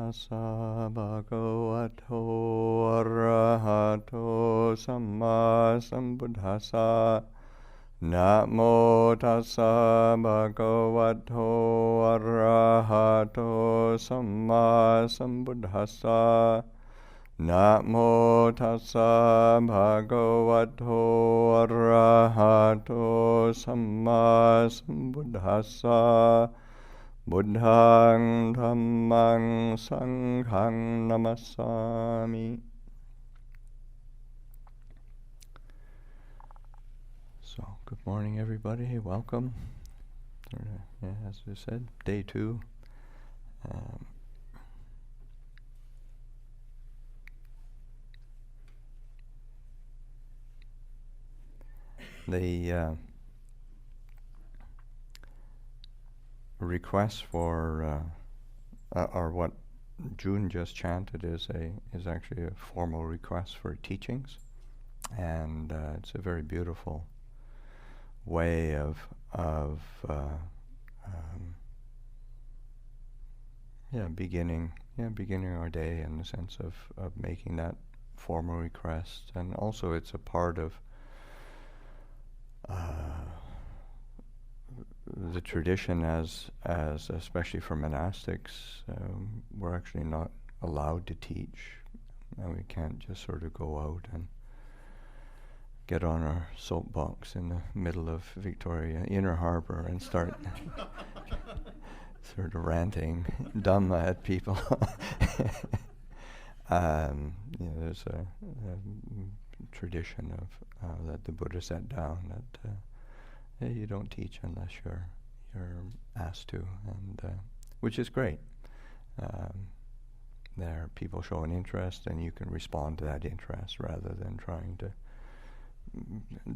tassa bhagavato arahato samma sambuddhassa. Namo tassa bhagavato arahato samma sambuddhassa. Namo tassa bhagavato arahato samma sambuddhassa. Buddhaṃ Dhammaṃ Sanghaṃ Namassami. So, good morning everybody, welcome. As we said, day 2. The request for, or what June just chanted is actually a formal request for teachings, and it's a very beautiful way of beginning our day, in the sense of making that formal request. And also it's a part of the tradition, as especially for monastics, we're actually not allowed to teach, and we can't just sort of go out and get on our soapbox in the middle of Victoria Inner Harbour and start sort of ranting Dhamma at people. There's a tradition of that the Buddha set down that you don't teach unless you're asked to, and which is great. There are people show an interest, and you can respond to that interest rather than trying to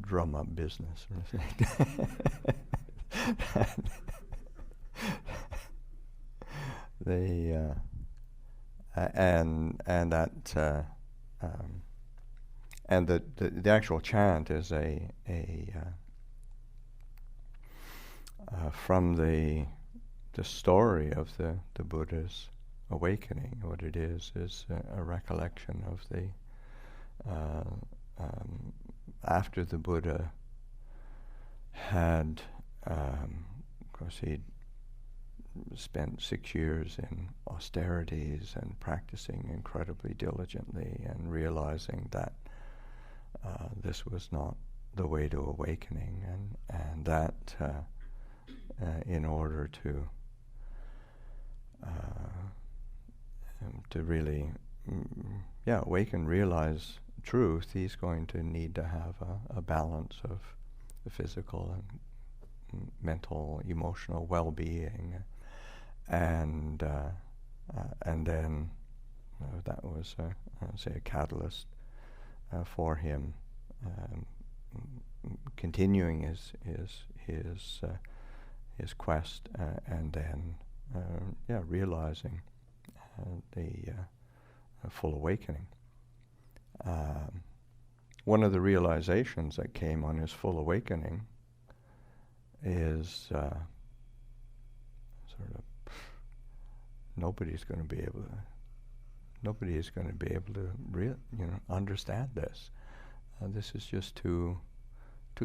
drum up business. The actual chant is from the story of the Buddha's awakening. What it is a recollection of the after the Buddha had, of course, he'd spent 6 years in austerities and practicing incredibly diligently, and realizing that this was not the way to awakening, and that in order to really awaken, realize truth, he's going to need to have a balance of the physical and mental, emotional well-being, and then that was say a catalyst for him continuing his quest, and then realizing the full awakening. One of the realizations that came on his full awakening is sort of nobody is going to be able to understand this. This is just too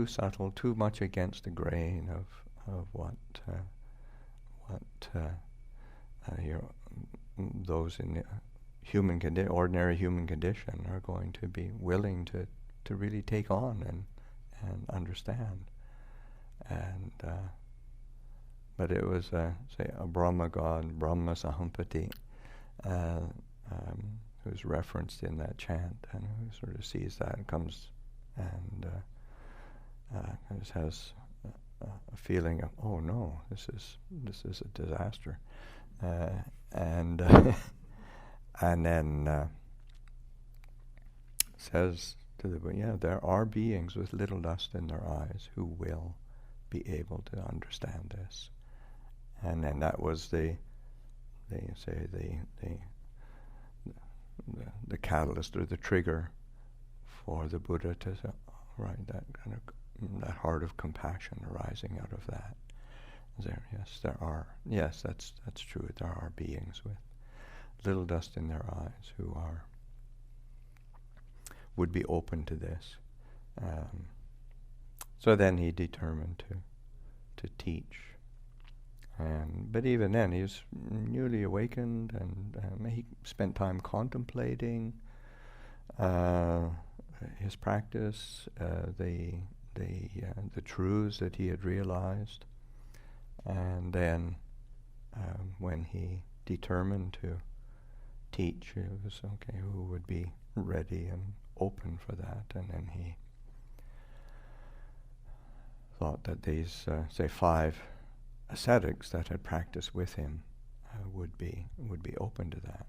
subtle, too much against the grain of what those in the ordinary human condition are going to be willing to really take on and understand. And but it was say a Brahma god, Brahma Sahampati, who's referenced in that chant, and who sort of sees that and comes and just has a feeling of, oh no, this is a disaster, and then says to the Buddha, there are beings with little dust in their eyes who will be able to understand this. And then that was the catalyst, or the trigger for the Buddha to say, right, that kind of that heart of compassion arising out of that. That's true. There are beings with little dust in their eyes who would be open to this. So then he determined to teach. But even then, he was newly awakened, and he spent time contemplating his practice, the truths that he had realized, and then when he determined to teach, it was okay. Who would be ready and open for that? And then he thought that these, say, 5 ascetics that had practiced with him would be open to that.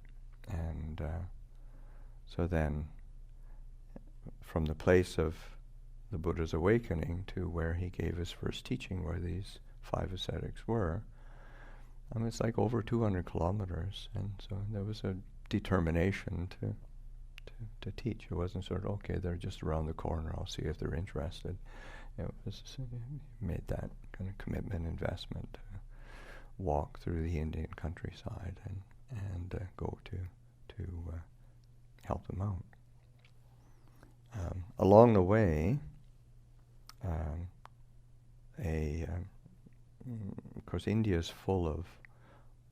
And so then, from the place of the Buddha's awakening to where he gave his first teaching, where these 5 ascetics were, it's like over 200 kilometers, and so there was a determination to teach. It wasn't sort of, okay, they're just around the corner, I'll see if they're interested. It was made that kind of commitment, investment to walk through the Indian countryside and go to help them out. Along the way, of course, India is full of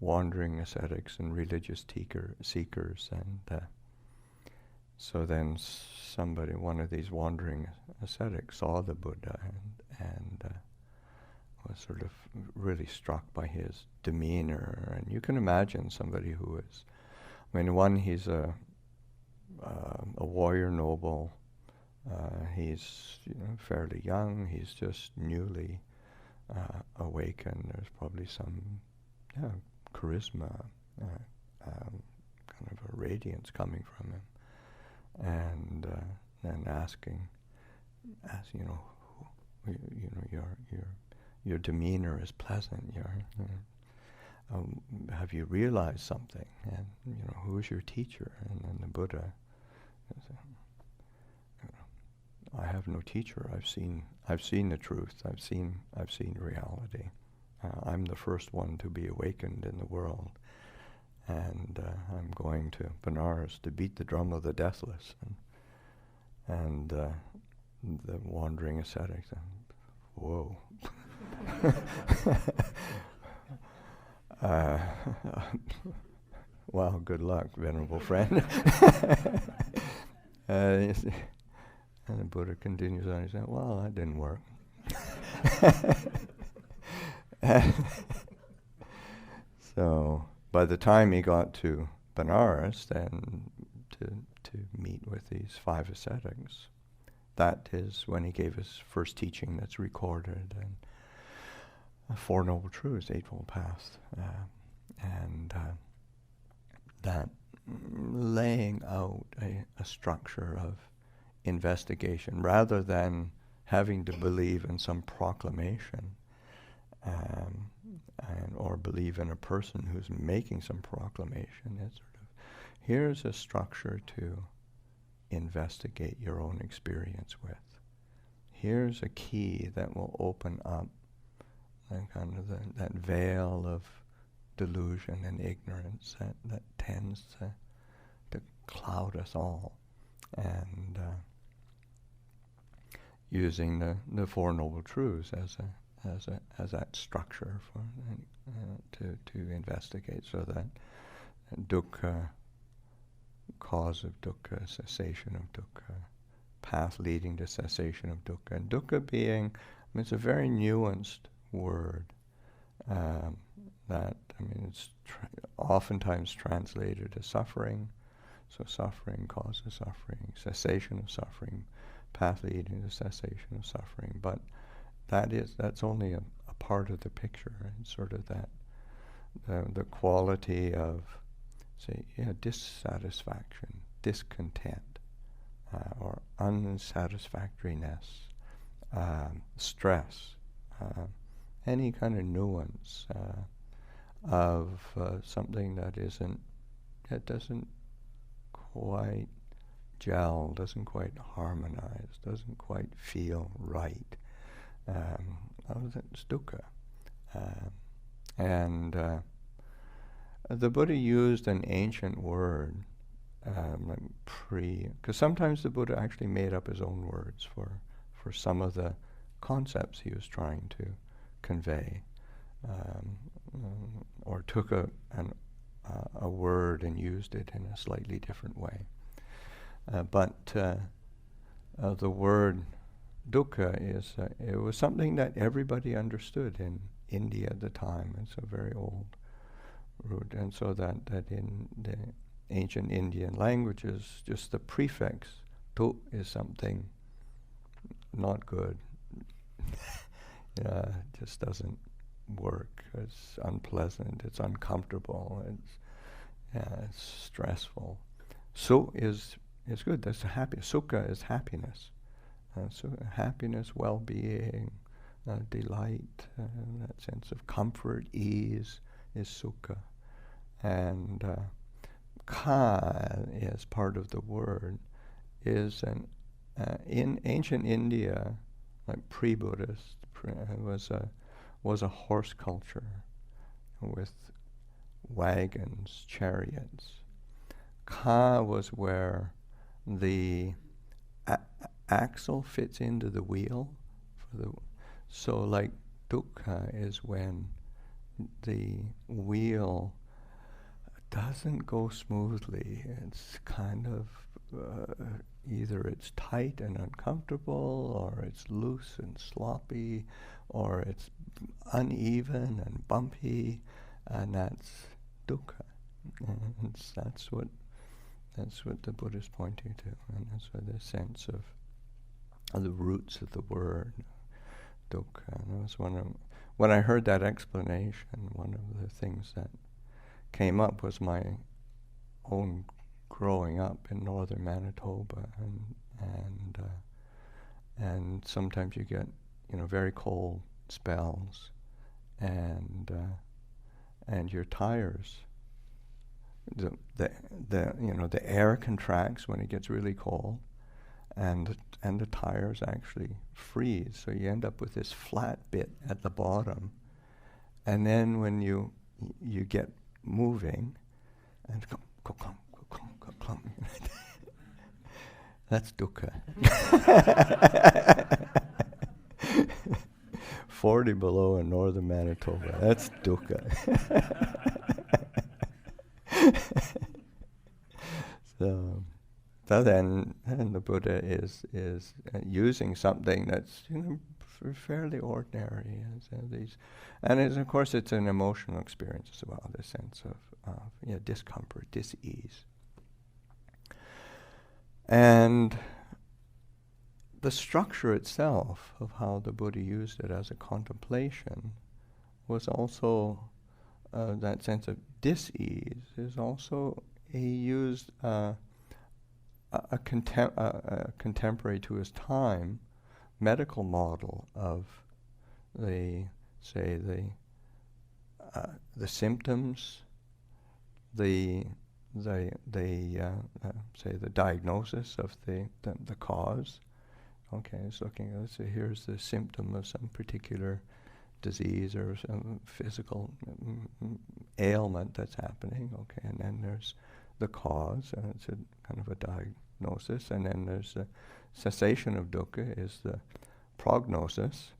wandering ascetics and religious seekers, and so then one of these wandering ascetics saw the Buddha and was sort of really struck by his demeanor. And you can imagine somebody who is, he's a warrior noble. He's fairly young. He's just newly awakened. There's probably some charisma, kind of a radiance coming from him. And then asking, your demeanor is pleasant. Have you realized something? And who is your teacher? And then the Buddha said, I have no teacher. I've seen the truth. I've seen reality. I'm the first one to be awakened in the world. And I'm going to Benares to beat the drum of the deathless. And the wandering ascetic said, whoa. Well, good luck, venerable friend. And the Buddha continues on. He said, well, that didn't work. So by the time he got to Benares, then to meet with these 5 ascetics, that is when he gave his first teaching that's recorded, and 4 Noble Truths, Eightfold Path, and that laying out a structure of investigation rather than having to believe in some proclamation or believe in a person who's making some proclamation. It's sort of, here's a structure to investigate your own experience with. Here's a key that will open up kind of that veil of delusion and ignorance that tends to cloud us all. And using the 4 Noble Truths as that structure for to investigate, so that dukkha, cause of dukkha, cessation of dukkha, path leading to cessation of dukkha. And dukkha being, it's a very nuanced word that it's oftentimes translated as suffering. So suffering causes suffering, cessation of suffering, path leading to cessation of suffering. But that's only a part of the picture. It's sort of that the quality of, say, dissatisfaction, discontent, or unsatisfactoriness, stress, any kind of nuance of something that doesn't quite gel, doesn't quite harmonize, doesn't quite feel right. It's dukkha. And the Buddha used an ancient word, because sometimes the Buddha actually made up his own words for some of the concepts he was trying to convey, or took a word and used it in a slightly different way. But the word dukkha it was something that everybody understood in India at the time. It's a very old root, and so that in the ancient Indian languages, just the prefix tu is something not good. Just doesn't work. It's unpleasant. It's uncomfortable. It's stressful. Su is good. That's happy. Sukha is happiness. So happiness, well-being, delight, that sense of comfort, ease is sukha. And ka is part of the word, is in ancient India, like pre-Buddhist, was a horse culture with wagons, chariots. Ka was where the axle fits into the wheel. So like dukkha is when the wheel doesn't go smoothly. It's kind of either it's tight and uncomfortable, or it's loose and sloppy, or it's uneven and bumpy, and that's dukkha. And that's what the Buddha is pointing to, and that's what the sense of the roots of the word dukkha. And it was when I heard that explanation, one of the things that came up was my own growing up in northern Manitoba, and sometimes you get very cold spells, and your tires, the air contracts when it gets really cold, and the tires actually freeze, so you end up with this flat bit at the bottom, and then when you get moving, and that's dukkha. 40 below in northern Manitoba, that's dukkha. So then the Buddha is using something that's fairly ordinary, and of course it's an emotional experience as well, the sense of discomfort, dis-ease. And the structure itself of how the Buddha used it as a contemplation was also that sense of dis-ease is also, he used a contemporary to his time medical model of the symptoms, the diagnosis of the cause. Okay, it's looking at, so here's the symptom of some particular disease or some physical ailment that's happening. Okay, and then there's the cause, and it's a kind of a diagnosis, and then there's the cessation of dukkha is the prognosis.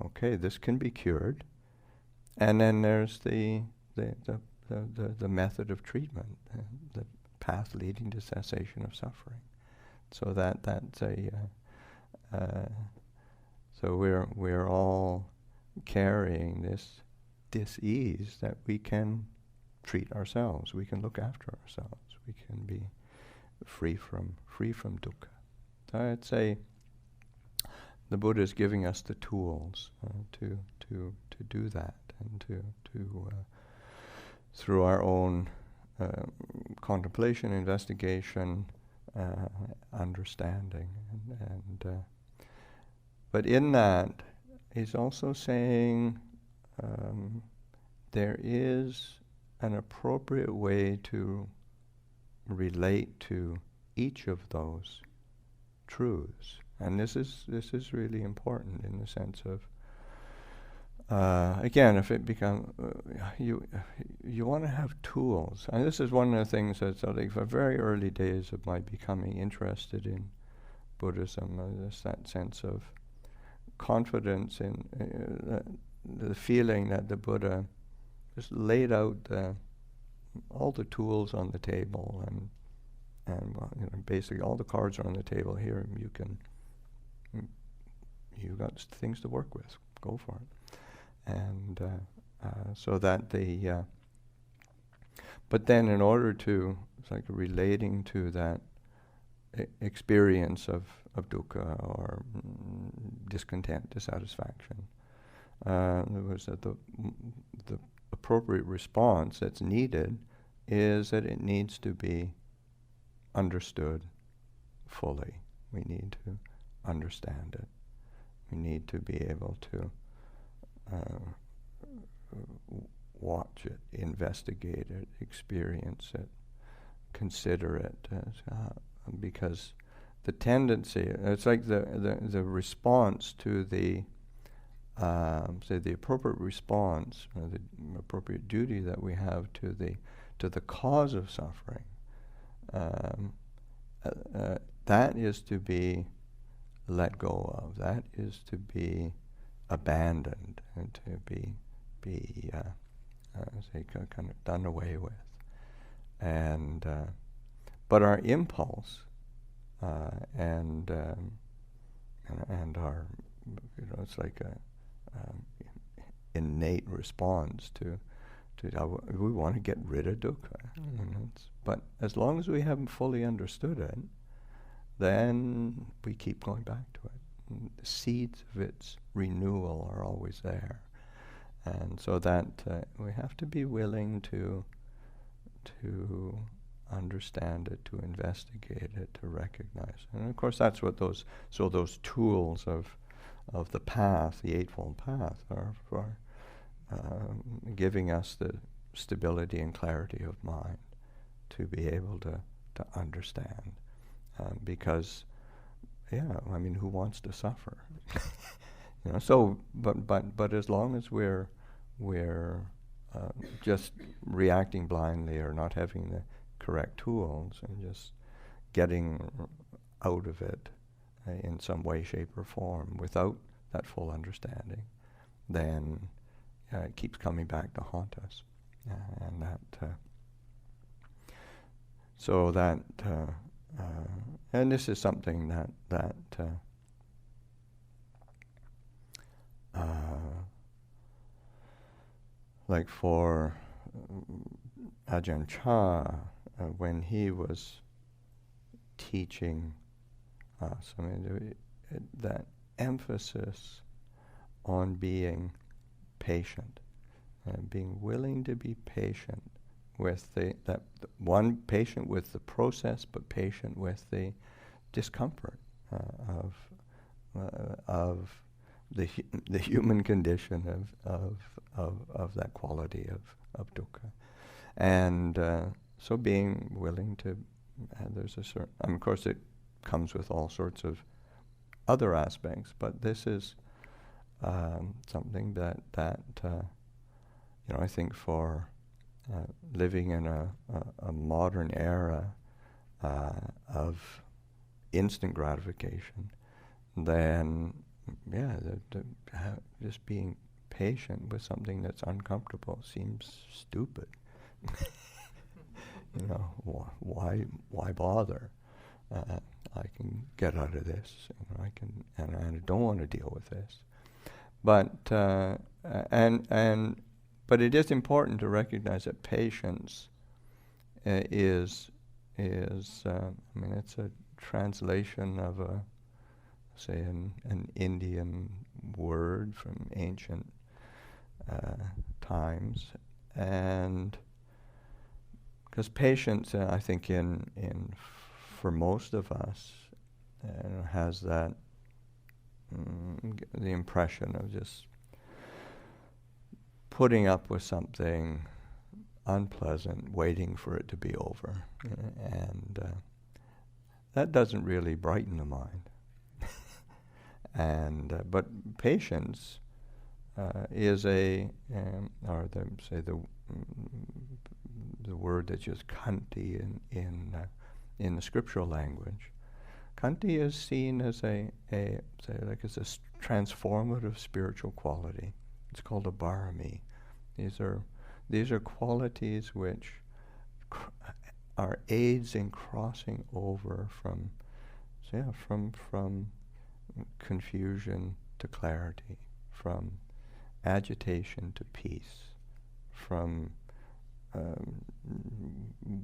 Okay, this can be cured, and then there's the method of treatment, the path leading to cessation of suffering. So that's so we're all carrying this dis-ease that we can treat ourselves. We can look after ourselves. We can be free from dukkha. So I'd say the Buddha is giving us the tools to do that, and to through our own contemplation, investigation, understanding, but in that, he's also saying there is an appropriate way to relate to each of those truths, and this is really important in the sense again, if it becomes you want to have tools, and this is one of the things that's like for very early days of my becoming interested in Buddhism. There's that sense of confidence in the feeling that the Buddha just laid out all the tools on the table, and well, basically all the cards are on the table here. You got things to work with. Go for it. And so that but then in order to, it's like relating to that experience of dukkha or discontent, dissatisfaction, there was that the appropriate response that's needed is that it needs to be understood fully. We need to understand it. We need to be able to watch it, investigate it, experience it, consider it, because the tendency, it's like the response to the say the appropriate response, or the appropriate duty that we have to the cause of suffering. That is to be let go of. That is to be abandoned and to be say kind of done away with. And but our impulse and our, it's like a innate response to we want to get rid of dukkha. But as long as we haven't fully understood it, then we keep going back to it. And the seeds of its renewal are always there. And so that we have to be willing to understand it, to investigate it, to recognize it. And of course that's what those tools of the path, the Eightfold Path, are for giving us the stability and clarity of mind to be able to understand. Because, who wants to suffer? So, but as long as we're just reacting blindly or not having the correct tools and just getting out of it in some way, shape, or form without that full understanding, then it keeps coming back to haunt us, and that. So that, and this is something that like for Ajahn Chah, when he was teaching us, that emphasis on being patient and being willing to be patient with patient with the process, but patient with the discomfort of the human condition of that quality of dukkha, and so being willing to. There's a certain. Of course, it comes with all sorts of other aspects, but this is something that I think for living in a modern era of instant gratification, then just being patient with something that's uncomfortable seems stupid. Why bother? I can get out of this. And I don't want to deal with this. But but it is important to recognize that patience is it's a translation of an Indian word from ancient times, and because patience, I think, for most of us, has that the impression of just putting up with something unpleasant, waiting for it to be over, and that doesn't really brighten the mind. And but patience is or the word that's just kanti in the scriptural language. Kanti is seen as as a transformative spiritual quality. It's called a barami. These are qualities which are aids in crossing over from confusion to clarity, from agitation to peace, from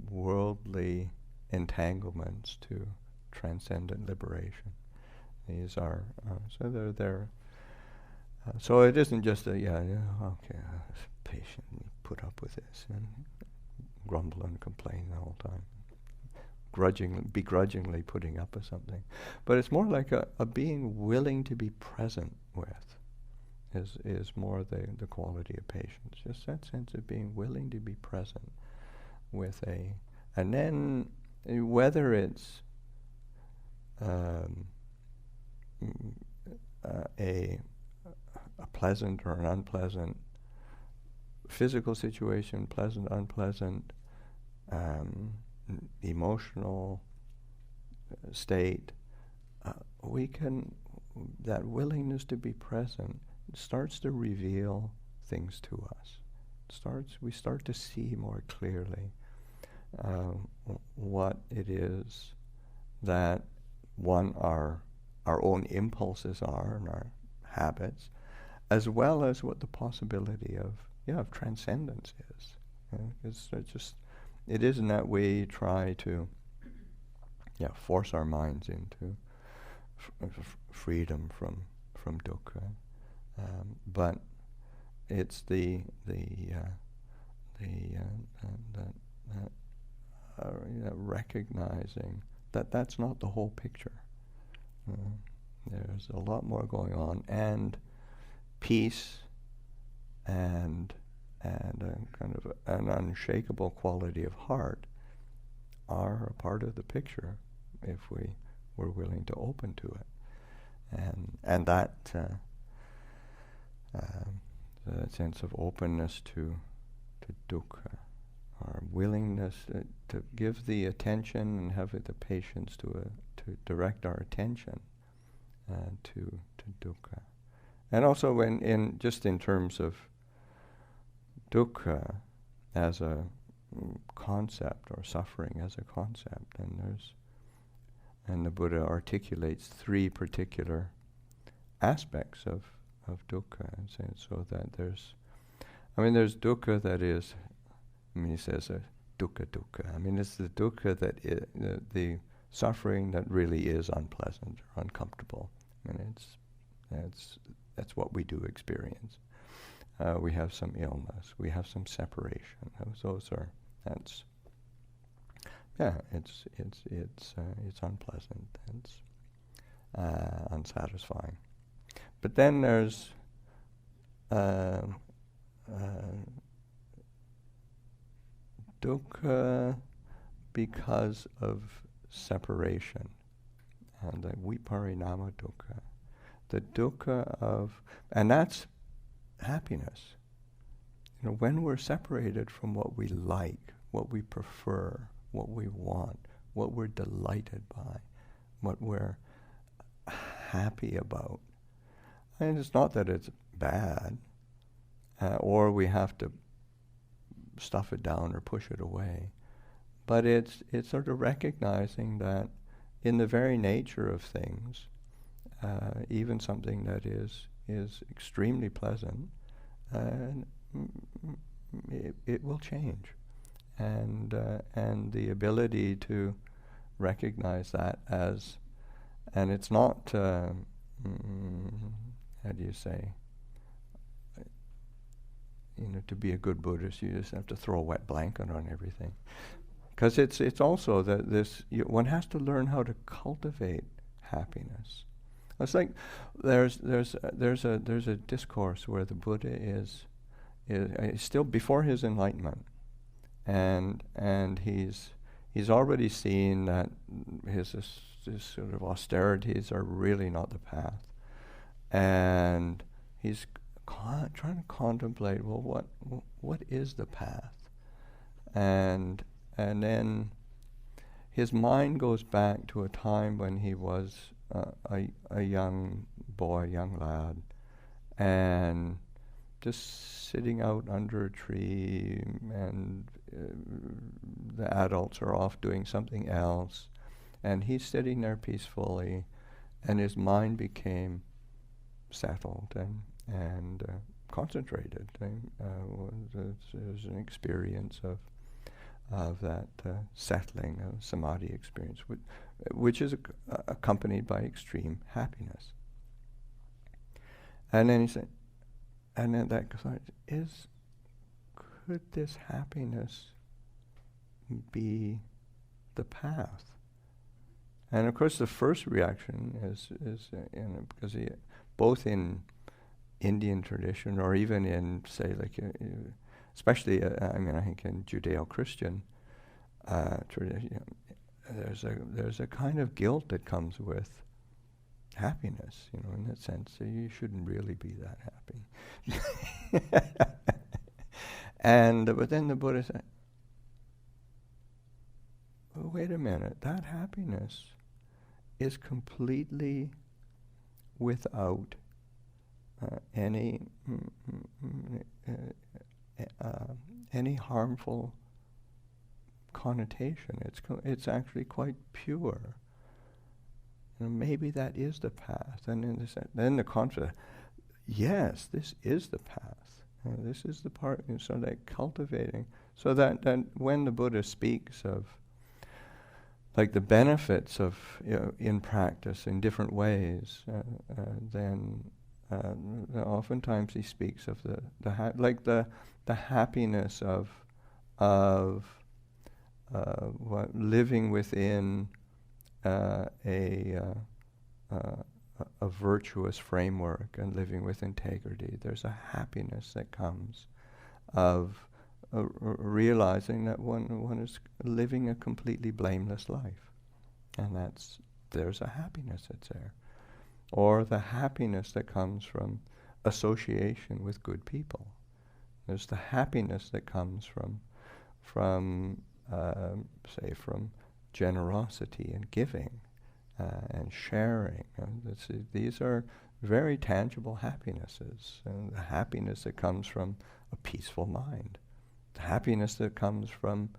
worldly entanglements to transcendent liberation. These are so they're so it isn't just patiently put up with this and grumble and complain the whole time, begrudgingly putting up with something, but it's more like a being willing to be present with is more the quality of patience. Just that sense of being willing to be present with and then whether it's a pleasant or an unpleasant physical situation, pleasant, unpleasant, emotional state, that willingness to be present starts to reveal things to us. We start to see more clearly what it is that our own impulses are and our habits, as well as what the possibility of transcendence is. It isn't that we try to force our minds into freedom from dukkha, but it's recognizing that that's not the whole picture. There's a lot more going on, and peace and a kind of an unshakable quality of heart are a part of the picture if we were willing to open to it, and that sense of openness to dukkha, our willingness to give the attention and have the patience to direct our attention to dukkha. And also in terms of dukkha as a concept, or suffering as a concept, and the Buddha articulates three particular aspects of dukkha, and so that there's dukkha that is, he says dukkha. It's the dukkha that the suffering that really is unpleasant or uncomfortable. That's what we do experience. We have some illness. We have some separation. It's unpleasant. It's unsatisfying. But then there's dukkha because of separation, and the viparinama dukkha, the dukkha of, and that's happiness. When we're separated from what we like, what we prefer, what we want, what we're delighted by, what we're happy about. And it's not that it's bad, or we have to stuff it down or push it away, but it's sort of recognizing that in the very nature of things, even something that is extremely pleasant, it will change, and the ability to recognize that as, and it's not how do you say, to be a good Buddhist, you just have to throw a wet blanket on everything, because it's also that one has to learn how to cultivate happiness. It's like there's a discourse where the Buddha is still before his enlightenment, and he's already seen that his sort of austerities are really not the path, and he's trying to contemplate, well, what is the path? And then his mind goes back to a time when he was a young boy, young lad, and just sitting out under a tree, and the adults are off doing something else, and he's sitting there peacefully, and his mind became settled and concentrated. There's an experience of that settling, samadhi experience, which is accompanied by extreme happiness. And then he said, and then that thought is, could this happiness be the path? And of course, the first reaction is because both in Indian tradition, or even in, say, like, especially, I think in Judeo-Christian tradition, there's a kind of guilt that comes with happiness, in that sense. So you shouldn't really be that happy. But then the Buddha said, well, wait a minute, that happiness is completely without any harmful connotation. It's actually quite pure. Maybe that is the path. And then the confidence, yes, this is the path. This is the part. So that cultivating, so that when the Buddha speaks of, like, the benefits of in practice in different ways, then oftentimes he speaks of the happiness of living within a virtuous framework and living with integrity. There's a happiness that comes of realizing that one is living a completely blameless life, and there's a happiness that's there. Or the happiness that comes from association with good people. There's the happiness that comes from generosity and giving and sharing. These are very tangible happinesses. And the happiness that comes from a peaceful mind. The happiness that comes from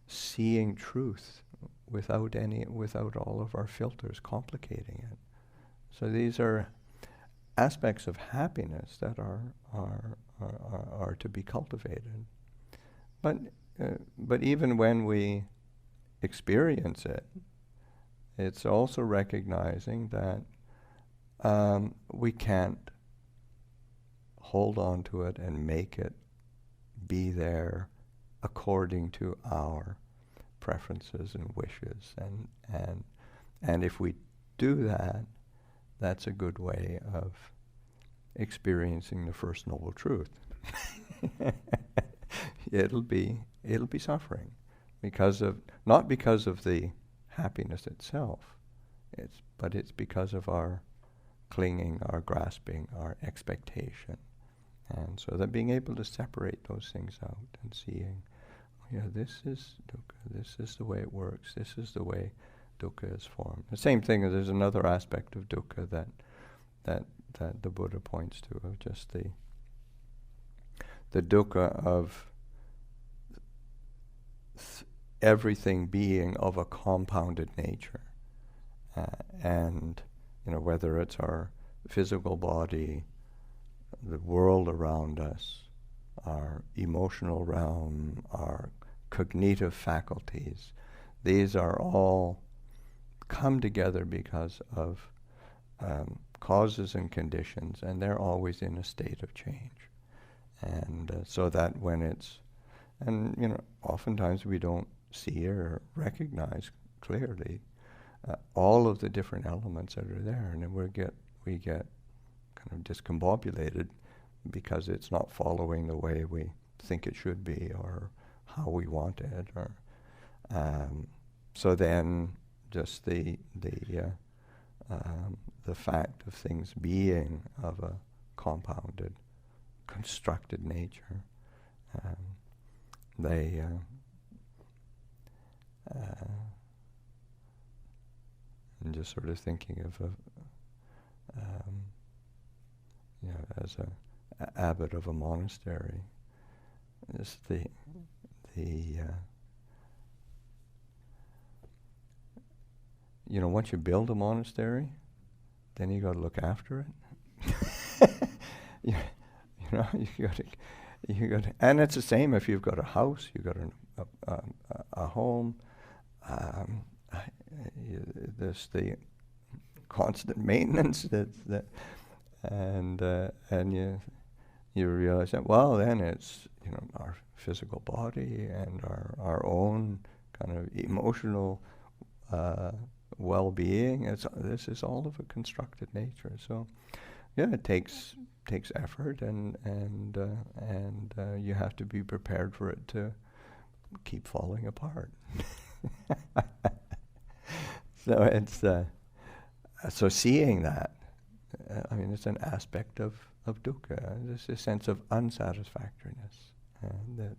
seeing truth without all of our filters complicating it. So these are aspects of happiness that are to be cultivated. But even when we experience it, it's also recognizing that we can't hold on to it and make it be there according to our preferences and wishes. And if we do that, that's a good way of experiencing the First Noble Truth. It'll be suffering not because of the happiness itself, but it's because of our clinging, our grasping, our expectation. And so that being able to separate those things out and seeing, this is dukkha, this is the way it works, this is the way dukkha is formed. The same thing, there's another aspect of dukkha that the Buddha points to, of just the dukkha of everything being of a compounded nature. And whether it's our physical body, the world around us, our emotional realm, our cognitive faculties, these are all come together because of causes and conditions, and they're always in a state of change. And so that when it's, oftentimes we don't see or recognize clearly all of the different elements that are there, and then we get kind of discombobulated because it's not following the way we think it should be or how we want it, or so then just the fact of things being of a compounded constructed nature. They I'm just sort of thinking of as a abbot of a monastery. It's the once you build a monastery, then you got to look after it. you got to, and it's the same if you've got a house, you've got a home. There's the constant maintenance and you realize that, well, then it's our physical body and our own kind of emotional well-being. This is all of a constructed nature. So yeah, it takes effort and you have to be prepared for it to keep falling apart. So it's so seeing that, it's an aspect of dukkha. There's a sense of unsatisfactoriness, and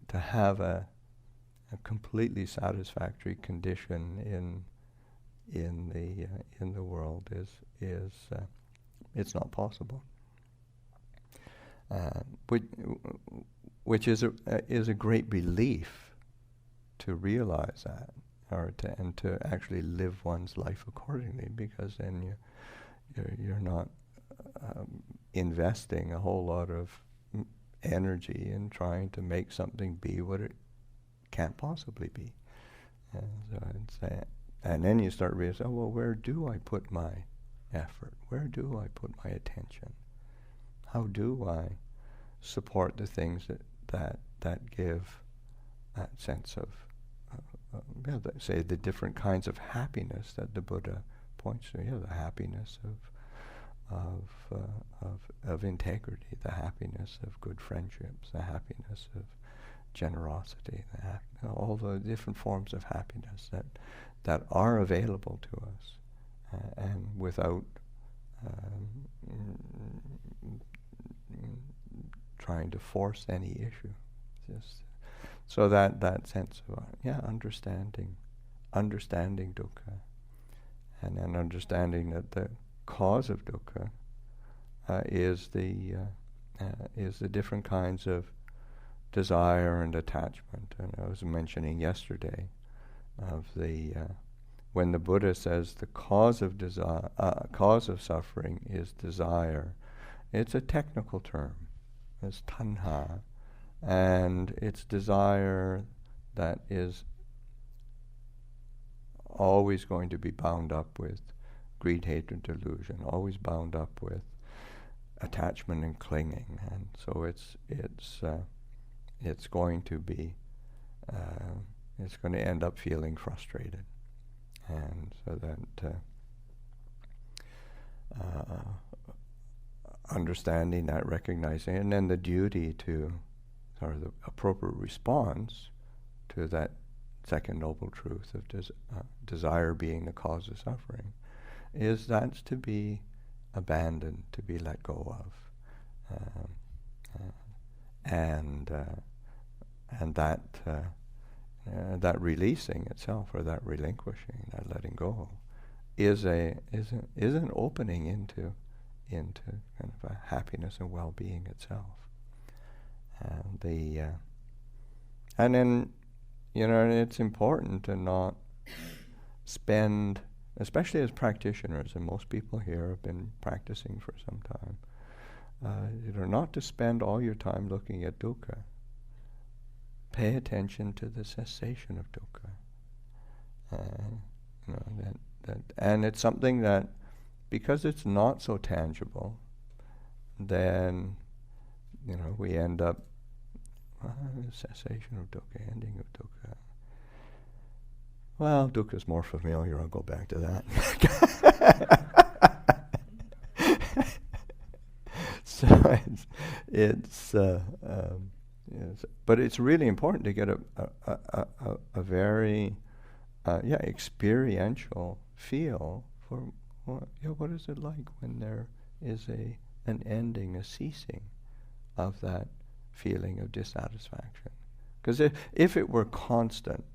to have a completely satisfactory condition in the world is it's not possible. Which is a great relief to realize that, and to actually live one's life accordingly, because then you're not investing a whole lot of energy in trying to make something be what it can't possibly be. And so I'd say, and then you start realizing, well, where do I put my effort? Where do I put my attention? How do I support the things that give that sense of say the different kinds of happiness that the Buddha points to? The happiness of integrity, the happiness of good friendships, the happiness of generosity, all the different forms of happiness that are available to us, and without trying to force any issue. Just so that sense of understanding dukkha, and then understanding that the cause of dukkha is the different kinds of desire and attachment. And I was mentioning yesterday of when the Buddha says the cause of suffering is desire. It's a technical term. It's tanha, and it's desire that is always going to be bound up with greed, hatred, delusion, always bound up with attachment and clinging, and so it's going to be it's going to end up feeling frustrated, and so that understanding that, recognizing, and then the duty to, or the appropriate response to that second noble truth of desire being the cause of suffering, is that's to be abandoned, to be let go of, and that releasing itself, or that relinquishing, that letting go, is an opening into kind of a happiness and well-being itself. And then it's important to not spend, especially as practitioners, and most people here have been practicing for some time, not to spend all your time looking at dukkha. Pay attention to the cessation of dukkha. And it's something that, because it's not so tangible, then we end up cessation of dukkha, ending of dukkha. Well, dukkha is more familiar. I'll go back to that. So but it's really important to get a very experiential feel for what is it like when there is a an ending, a ceasing of that feeling of dissatisfaction. Because if it were constant,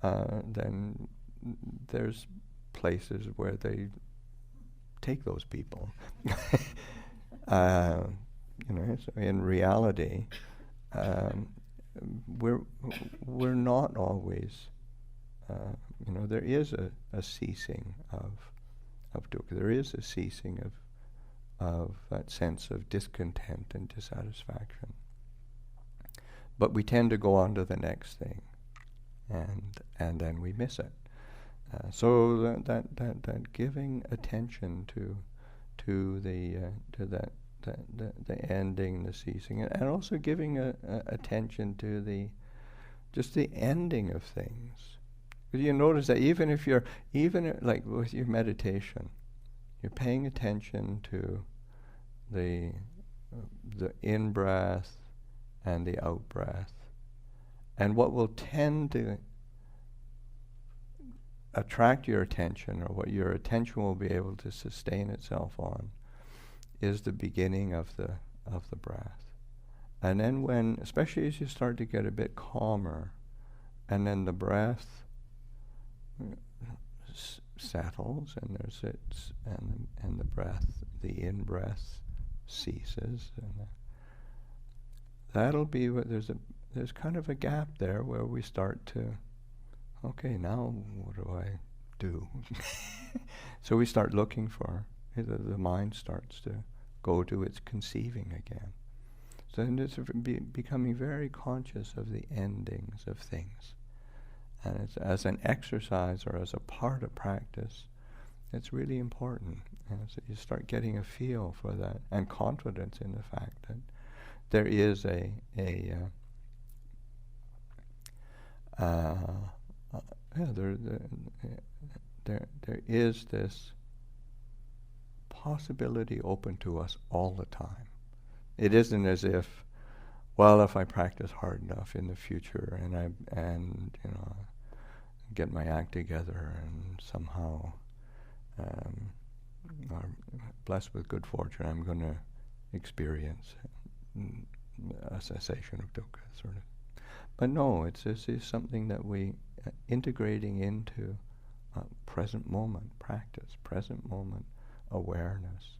then there's places where they take those people. So in reality, we're not always. There is a ceasing of dukkha. There is a ceasing of that sense of discontent and dissatisfaction. But we tend to go on to the next thing, and then we miss it. So that giving attention to the ending, the ceasing, and also giving attention to the ending of things. Because you notice that even like with your meditation, you're paying attention to the in breath and the out breath, and what will tend to attract your attention, or what your attention will be able to sustain itself on, is the beginning of the breath. And then especially as you start to get a bit calmer, and then the breath settles, and and the breath, the in breath ceases, and that'll be what there's kind of a gap there where we start to, okay, now what do I do? So we start looking for, the mind starts to go to its conceiving again. So then it's becoming very conscious of the endings of things. And it's, as an exercise or as a part of practice, it's really important. And so you start getting a feel for that, and confidence in the fact that there is there is this possibility open to us all the time. It isn't as if, well, if I practice hard enough in the future and get my act together and somehow are blessed with good fortune, I'm going to experience a cessation of dukkha, sort of. But no, it's something that we integrating into present moment practice, present moment awareness.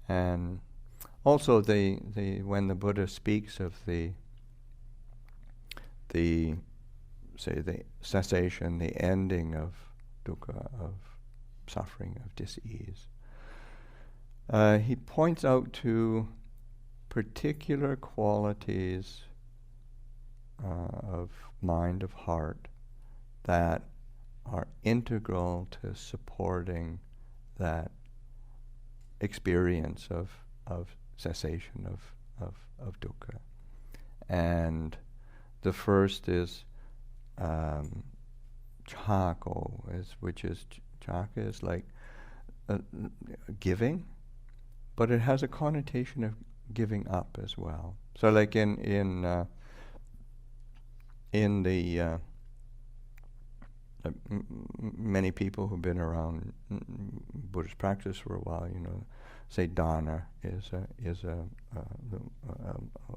And also when the Buddha speaks of the cessation, the ending of dukkha, of suffering, of dis-ease, he points out to particular qualities of mind, of heart, that are integral to supporting that experience of cessation of dukkha. And the first is chako, chaka is like giving, but it has a connotation of giving up as well. So like in the many people who've been around Buddhist practice for a while, say dana is a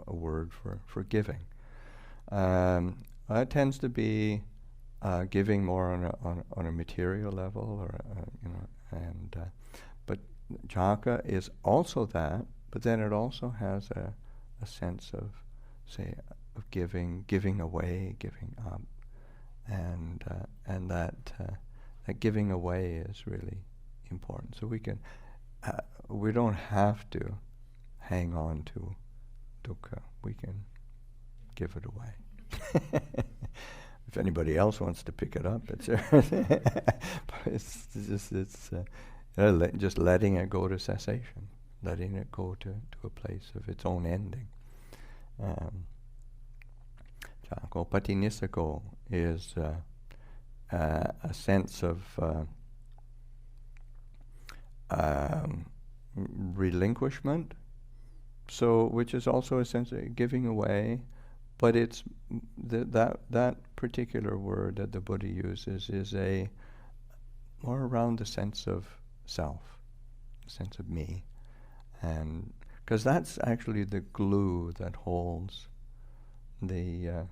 word for giving. It tends to be giving more on a material level, or but jhaka is also that. But then it also has a sense of, say, of giving away, giving up, and that giving away is really important. So we don't have to hang on to dukkha. We can give it away. If anybody else wants to pick it up, it's just letting it go to cessation, letting it go to a place of its own ending. Chako patinisako is a sense of relinquishment, which is also a sense of giving away, but it's that particular word that the Buddha uses is more around the sense of self, the sense of me, And because that's actually the glue that holds the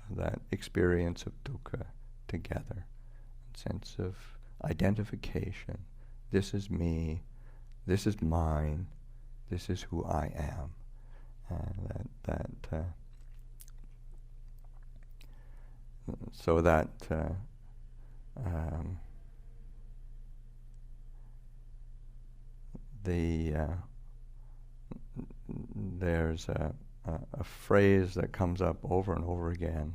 that experience of dukkha together. Sense of identification. This is me. This is mine. This is who I am. So that there's a phrase that comes up over and over again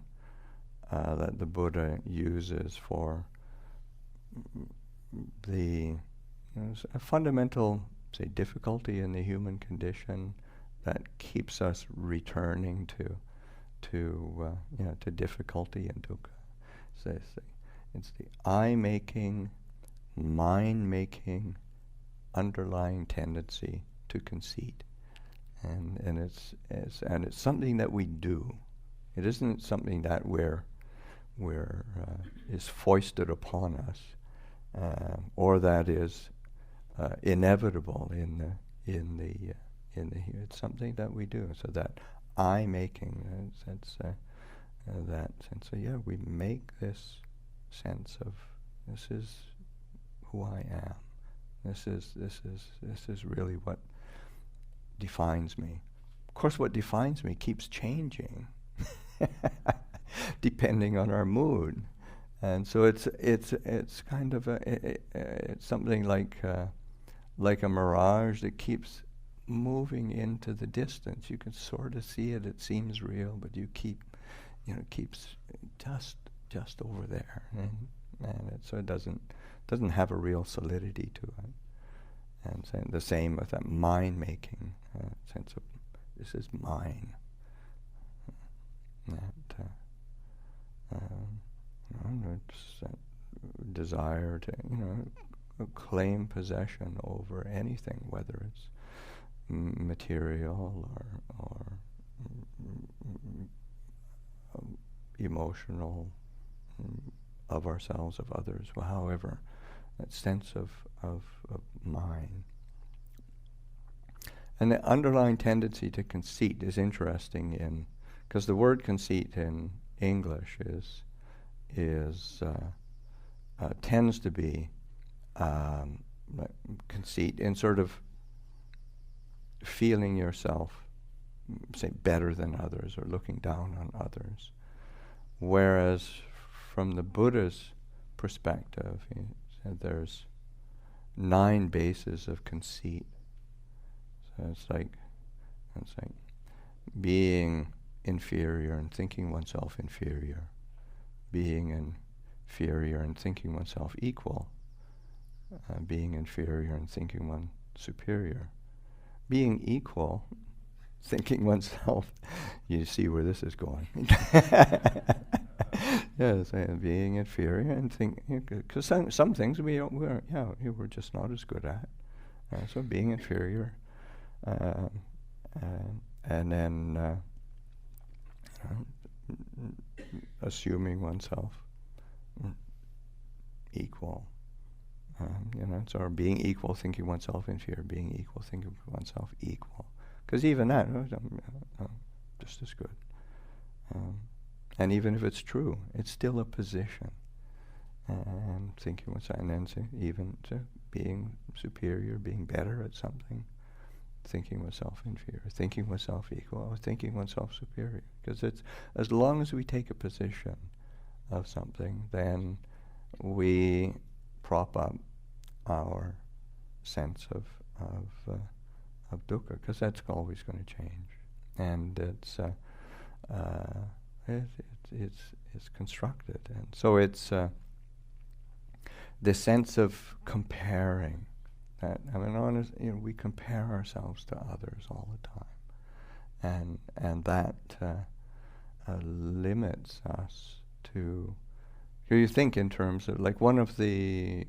that the Buddha uses for a fundamental, say, difficulty in the human condition that keeps us returning to difficulty and dukkha. So it's the I-making, mind-making underlying tendency to conceit, and it's something that we do. It isn't something that is foisted upon us, or that is inevitable in the. It's something that we do. So that I-making, that sense. So yeah, we make this sense of this is who I am. This is really what defines me. Of course, what defines me keeps changing, depending on our mood, and so it's kind of it's something like a mirage that keeps moving into the distance. You can sort of see it. It seems real, but you keeps just over there, and so it doesn't have a real solidity to it. And so the same with that mind-making sense of this is mine. It's that desire to claim possession over anything, whether it's material or emotional, of ourselves, of others, however, that sense of mine. And the underlying tendency to conceit is interesting because the word conceit in English tends to be conceit in sort of feeling yourself, say, better than others or looking down on others. Whereas from the Buddha's perspective, he said there's 9 bases of conceit. So it's like being inferior and thinking oneself inferior, being inferior and thinking oneself equal, being inferior and thinking one superior, being equal, thinking oneself. You see where this is going. Yes, being inferior and thinking, because some things we're just not as good at. So being inferior, and then assuming oneself equal. So being equal, thinking oneself inferior, being equal, thinking oneself equal. Because even that, just as good. And even if it's true, it's still a position. And thinking oneself, and then even being superior, being better at something, thinking oneself inferior, thinking oneself equal, or thinking oneself superior. Because it's as long as we take a position of something, then we prop up our sense of dukkha, because that's always going to change, and it's constructed, and so it's the sense of comparing. That we compare ourselves to others all the time, and that limits us to. You think in terms of like one of the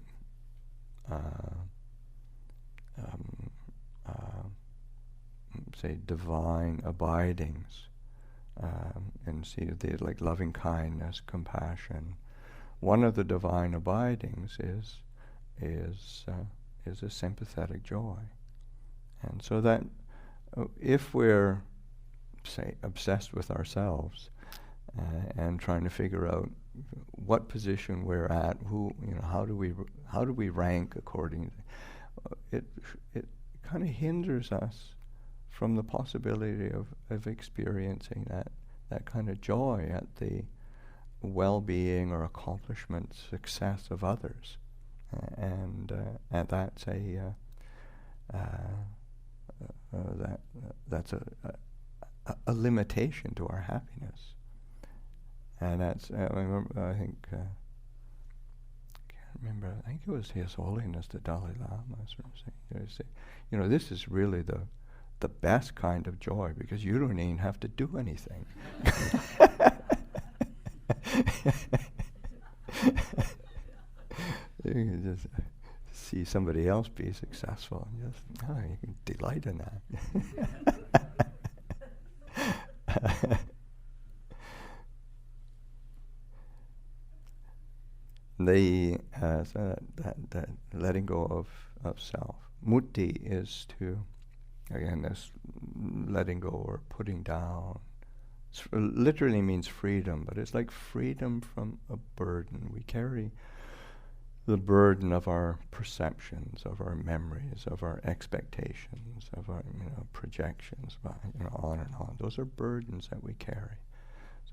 say divine abidings, and see the like loving kindness, compassion. One of the divine abidings is a sympathetic joy, And so that if we're, say, obsessed with ourselves and trying to figure out what position we're at, how do we rank according, it kind of hinders us from the possibility of experiencing that kind of joy at the well-being or accomplishment, success of others, and that's that's a limitation to our happiness, and that's I think it was His Holiness the Dalai Lama sort of saying, this is really the best kind of joy because you don't even have to do anything. You can just see somebody else be successful and just, you can delight in that. So that letting go of self. Mutti is to, again, this letting go or putting down. Literally means freedom, but it's like freedom from a burden. We carry the burden of our perceptions, of our memories, of our expectations, of our projections, on and on. Those are burdens that we carry.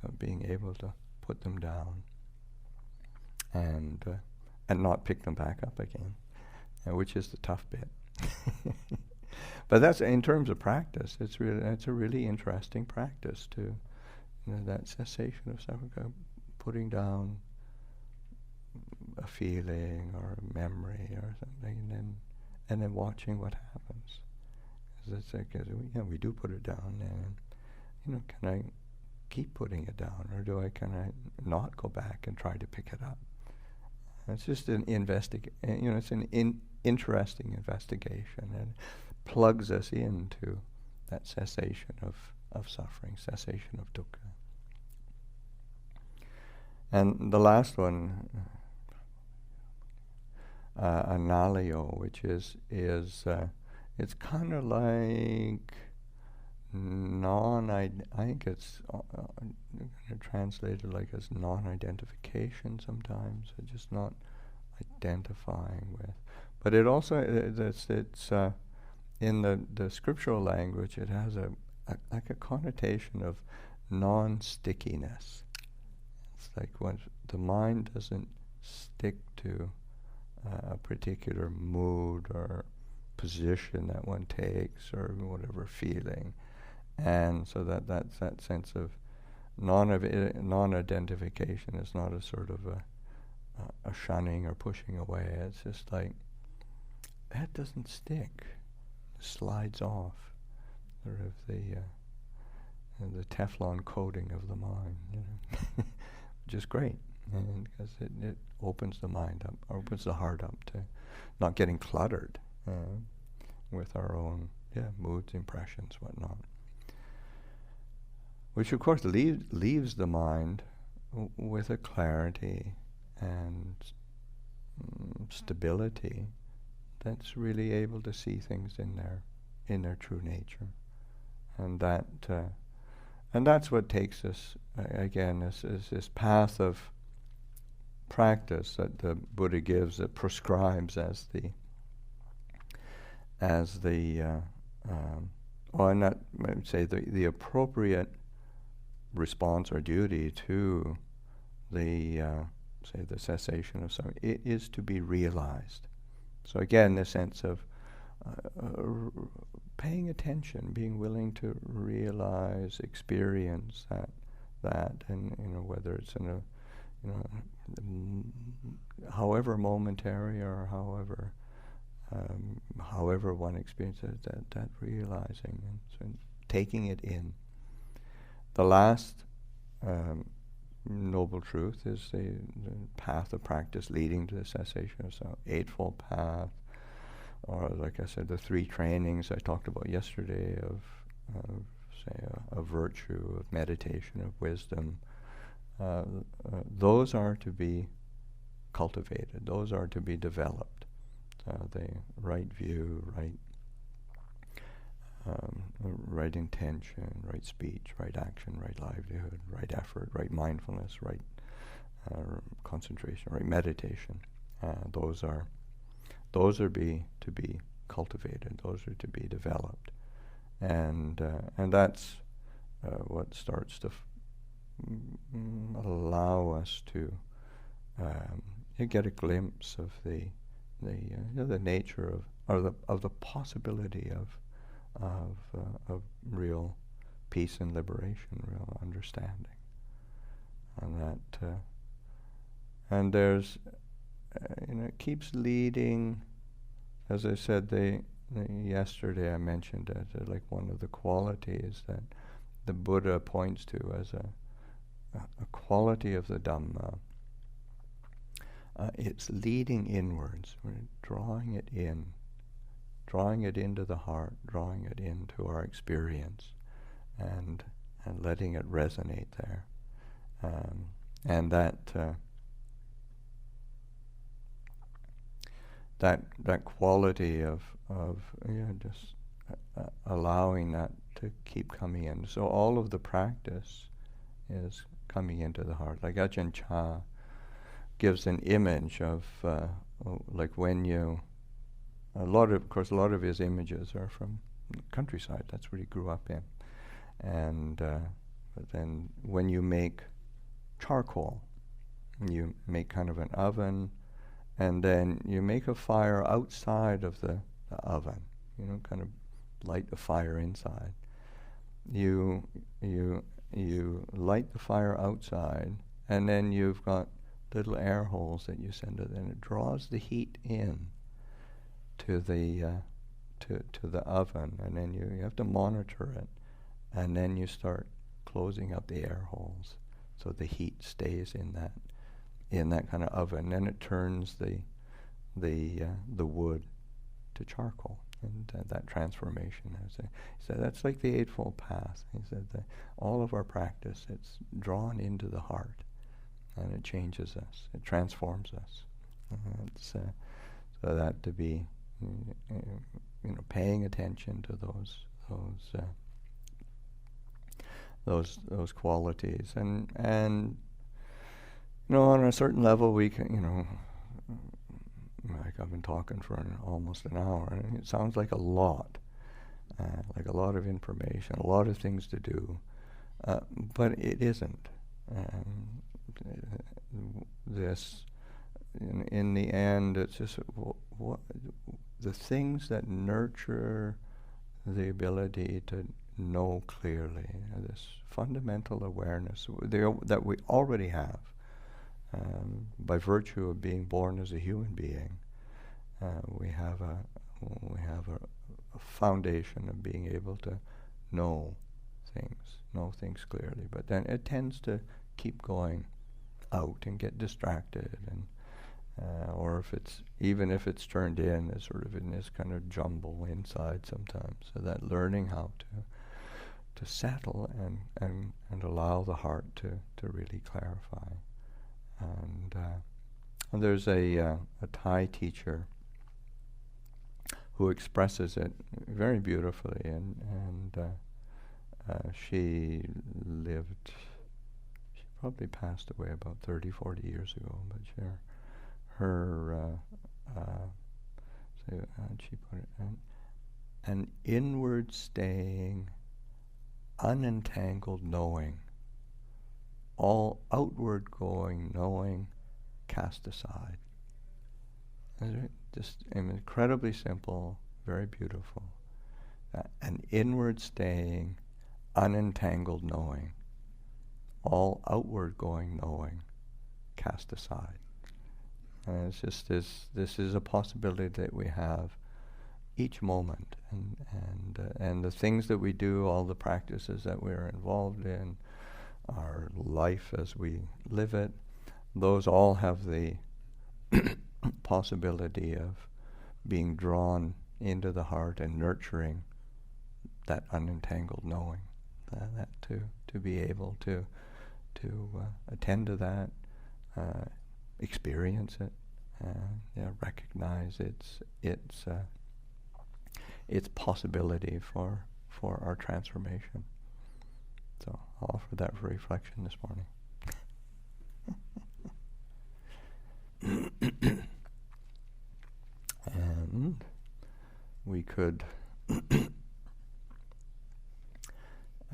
So being able to put them down and not pick them back up again, which is the tough bit. But that's, in terms of practice, that's a really interesting practice to, that cessation of suffering, putting down a feeling or a memory or something, and then watching what happens. It's like, we do put it down, and can I keep putting it down, or can I not go back and try to pick it up? It's just an it's an interesting investigation, and plugs us into that cessation of suffering, cessation of dukkha. And the last one, analio, which is it's kind of like I think it's translated like as non-identification sometimes, so just not identifying with. But it also it's in the scriptural language, it has like a connotation of non-stickiness. It's like when the mind doesn't stick to a particular mood or position that one takes or whatever feeling, and so that's that sense of non-identification is not a sort of a shunning or pushing away. It's just like that doesn't stick. Slides off, sort of the Teflon coating of the mind, which is great, because it opens the mind up, opens the heart up to not getting cluttered with our own moods, impressions, whatnot. Which of course leaves the mind with a clarity and stability that's really able to see things in their true nature, and that's what takes us again is this path of practice that the Buddha gives, that prescribes as the appropriate response or duty to the cessation of suffering. It is to be realized. So again, the sense of paying attention, being willing to realize, experience that, and whether it's in a however momentary or however one experiences that realizing and so taking it in. The last noble truth is the path of practice leading to the cessation of suffering, Eightfold Path, or like I said, the three trainings I talked about yesterday of virtue, of meditation, of wisdom. Those are to be cultivated. Those are to be developed. The right view, right right intention, right speech, right action, right livelihood, right effort, right mindfulness, right concentration, right meditation. Those are to be cultivated. Those are to be developed, and that's what starts to allow us to you get a glimpse of the nature of the possibility of real peace and liberation, real understanding, and that and there's it keeps leading. As I said, yesterday I mentioned that like one of the qualities that the Buddha points to as a quality of the Dhamma. It's leading inwards, drawing it into the heart, drawing it into our experience, and letting it resonate there, and that quality of just allowing that to keep coming in. So all of the practice is coming into the heart. Like Ajahn Chah gives an image of like when you a lot of his images are from the countryside. That's where he grew up in, and but then when you make charcoal, you make kind of an oven, and then you make a fire outside of the oven. Kind of light the fire inside. You light the fire outside, and then you've got little air holes that you send it, and it draws the heat in to the oven, and then you have to monitor it, and then you start closing up the air holes so the heat stays in that kind of oven. Then it turns the wood to charcoal, and that transformation. He said that's like the Eightfold Path. He said that all of our practice, it's drawn into the heart, and it changes us, it transforms us. So that to be, paying attention to those qualities, and on a certain level we can, like I've been talking for almost an hour, and it sounds like a lot of information, a lot of things to do, but it isn't. This, in the end, it's just the things that nurture the ability to know clearly, this fundamental awareness that we already have. By virtue of being born as a human being, we have a foundation of being able to know things clearly. But then it tends to keep going out and get distracted, and or even if it's turned in, it's sort of in this kind of jumble inside sometimes. So that learning how to settle and allow the heart to really clarify. And there's a Thai teacher who expresses it very beautifully, and she probably passed away about 30, 40 years ago, but she put it, an inward staying, unentangled knowing, all outward going knowing cast aside. Just incredibly simple, very beautiful. An inward staying, unentangled knowing, all outward going knowing cast aside. And it's just this is a possibility that we have each moment, and the things that we do, all the practices that we're involved in, our life as we live it, those all have the possibility of being drawn into the heart and nurturing that unentangled knowing. That to be able to attend to that, experience it, recognize its possibility for for our transformation. So I'll offer that for reflection this morning. And we could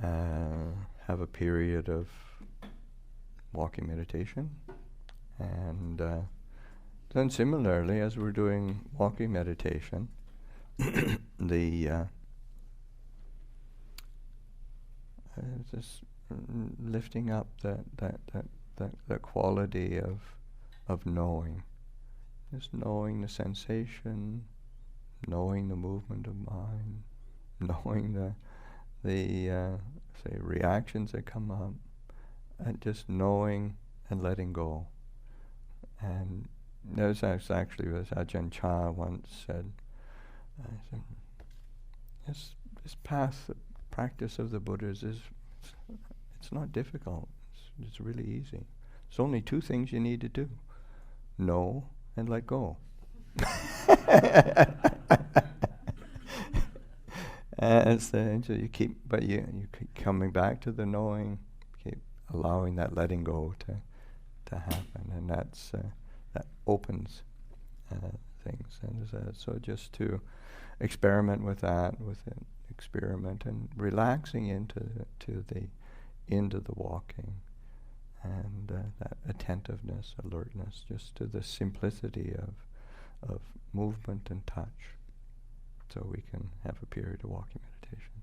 have a period of walking meditation, and then similarly, as we're doing walking meditation, just lifting up that quality of knowing, just knowing the sensation, knowing the movement of mind, knowing the say reactions that come up, and just knowing and letting go. And there's actually was Ajahn Chah once said, this path, the practice of the Buddhas it's not difficult. It's really easy. There's only two things you need to do: know and let go. And so you keep coming back to the knowing, keep allowing that letting go to happen, and that opens things. And so just to experiment with that, experiment and relaxing into the walking, and that attentiveness, alertness, just to the simplicity of movement and touch, so we can have a period of walking meditation.